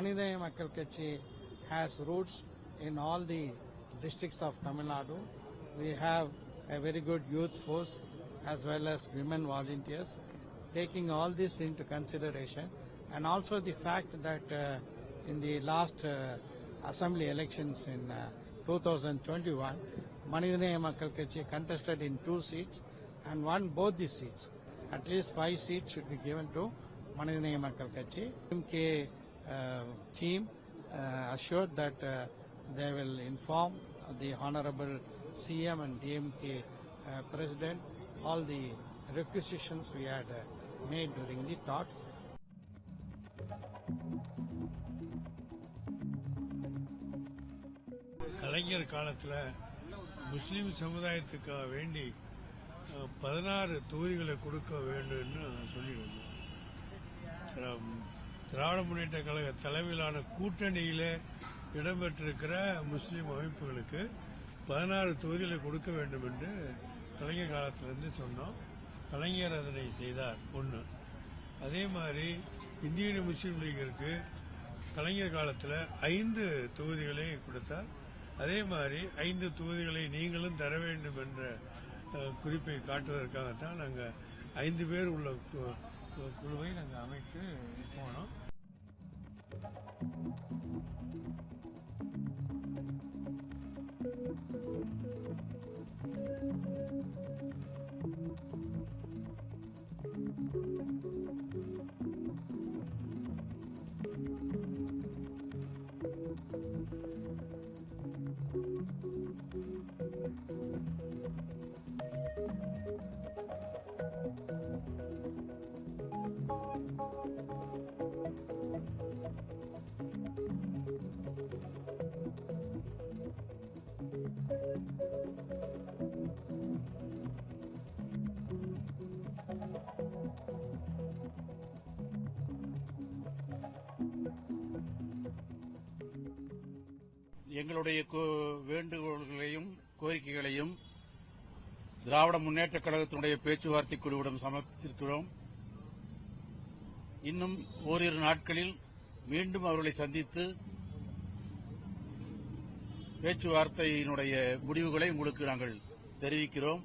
Manidaya Makkal Katchi has roots in all the districts of Tamil Nadu. We have a very good youth force as well as women volunteers. Taking all this into consideration, and also the fact that in the last assembly elections in 2021, Manidaya Makkal Katchi contested in 2 seats and won both the seats. At least 5 seats should be given to Manidaya Makkal Katchi. DMK team assured that they will inform the Honorable CM and DMK President all the requisitions we had made during the talks. கலைஞர் காலத்தில் முஸ்லீம் சமுதாயத்துக்காக வேண்டி 16 தொகுதிகளை கொடுக்க வேண்டும்னு சொல்லிடுவோம். திராவிட முன்னேற்ற கழக தலைமையிலான கூட்டணியில் இடம்பெற்றிருக்கிற முஸ்லீம் அமைப்புகளுக்கு 16 தொகுதிகளை கொடுக்க வேண்டும் என்று கலைஞர் காலத்திலிருந்து சொன்னோம். கலைஞர் அதனை செய்தார். ஒன்று. அதே மாதிரி இந்திய முஸ்லீம் லீகிற்கு கலைஞர் காலத்தில் 5 தொகுதிகளை கொடுத்தார். அதே மாதிரி 5 தொகுதிகளை நீங்களும் தர வேண்டும் என்ற குறிப்பை காட்டுவதற்காகத்தான் நாங்கள் 5 பேர் உள்ள குழுவை நாங்கள் அமைத்து போனோம். எங்களுடைய வேண்டுகோள்களையும் கோரிக்கைகளையும் திராவிட முன்னேற்ற கழகத்தினுடைய பேச்சுவார்த்தை குழுவிடம் சமர்ப்பித்திருக்கிறோம். இன்னும் ஓரிரு நாட்களில் மீண்டும் அவர்களை சந்தித்து பேச்சுவார்த்தையினுடைய முடிவுகளை உங்களுக்கு நாங்கள் தெரிவிக்கிறோம்.